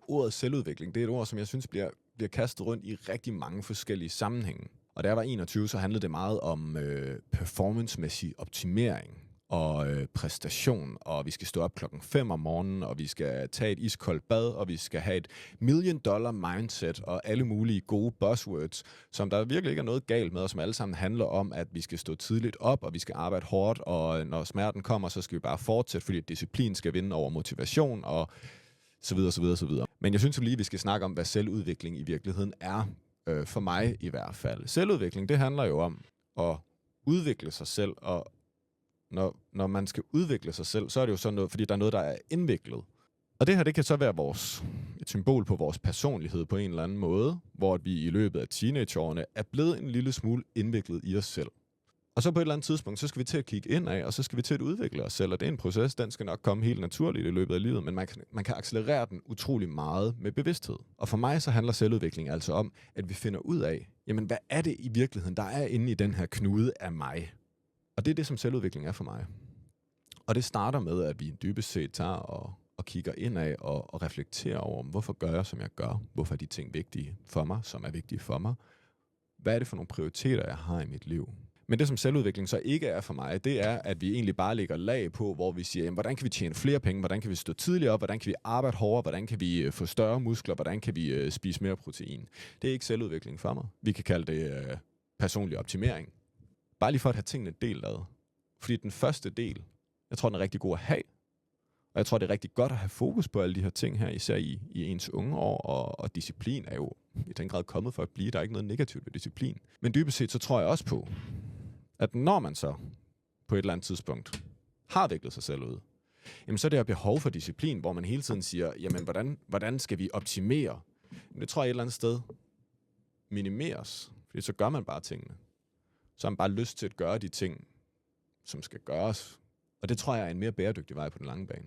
ordet selvudvikling, det er et ord, som jeg synes bliver kastet rundt i rigtig mange forskellige sammenhænge. Og da jeg var 21, så handlede det meget om performancemæssig optimering og præstation, og vi skal stå op 5:00 om morgenen, og vi skal tage et iskoldt bad, og vi skal have et $1 million mindset, og alle mulige gode buzzwords, som der virkelig ikke er noget galt med, og som alle sammen handler om, at vi skal stå tidligt op, og vi skal arbejde hårdt, og når smerten kommer, så skal vi bare fortsætte, fordi disciplin skal vinde over motivation, og så videre, så videre, så videre. Men jeg synes jo lige, vi skal snakke om, hvad selvudvikling i virkeligheden er, for mig i hvert fald. Selvudvikling, det handler jo om at udvikle sig selv, og når man skal udvikle sig selv, så er det jo sådan noget, fordi der er noget, der er indviklet. Og det her, det kan så være et symbol på vores personlighed på en eller anden måde, hvor vi i løbet af teenageårene er blevet en lille smule indviklet i os selv. Og så på et eller andet tidspunkt, så skal vi til at kigge indad, og så skal vi til at udvikle os selv, og det er en proces, den skal nok komme helt naturligt i løbet af livet, men man kan accelerere den utrolig meget med bevidsthed. Og for mig så handler selvudvikling altså om, at vi finder ud af, jamen hvad er det i virkeligheden, der er inde i den her knude af mig? Og det er det, som selvudvikling er for mig. Og det starter med, at vi dybest set tager og kigger indad og reflekterer over, hvorfor gør jeg, som jeg gør? Hvorfor er de ting vigtige for mig, som er vigtige for mig? Hvad er det for nogle prioriteter, jeg har i mit liv? Men det, som selvudvikling så ikke er for mig, det er, at vi egentlig bare lægger lag på, hvor vi siger, jamen, hvordan kan vi tjene flere penge? Hvordan kan vi stå tidligere op? Hvordan kan vi arbejde hårdere? Hvordan kan vi få større muskler? Hvordan kan vi spise mere protein? Det er ikke selvudvikling for mig. Vi kan kalde det personlig optimering. Bare lige for at have tingene delt ad. Fordi den første del, jeg tror, den er rigtig god at have. Og jeg tror, det er rigtig godt at have fokus på alle de her ting her, især i ens unge år. Og disciplin er jo i den grad kommet for at blive. Der er ikke noget negativt ved disciplin. Men dybest set, så tror jeg også på, at når man så på et eller andet tidspunkt har viklet sig selv ud, jamen så er det her behov for disciplin, hvor man hele tiden siger, jamen hvordan skal vi optimere? Men det tror jeg et eller andet sted minimeres. Fordi så gør man bare tingene. Så har man bare lyst til at gøre de ting, som skal gøres. Og det tror jeg er en mere bæredygtig vej på den lange bane.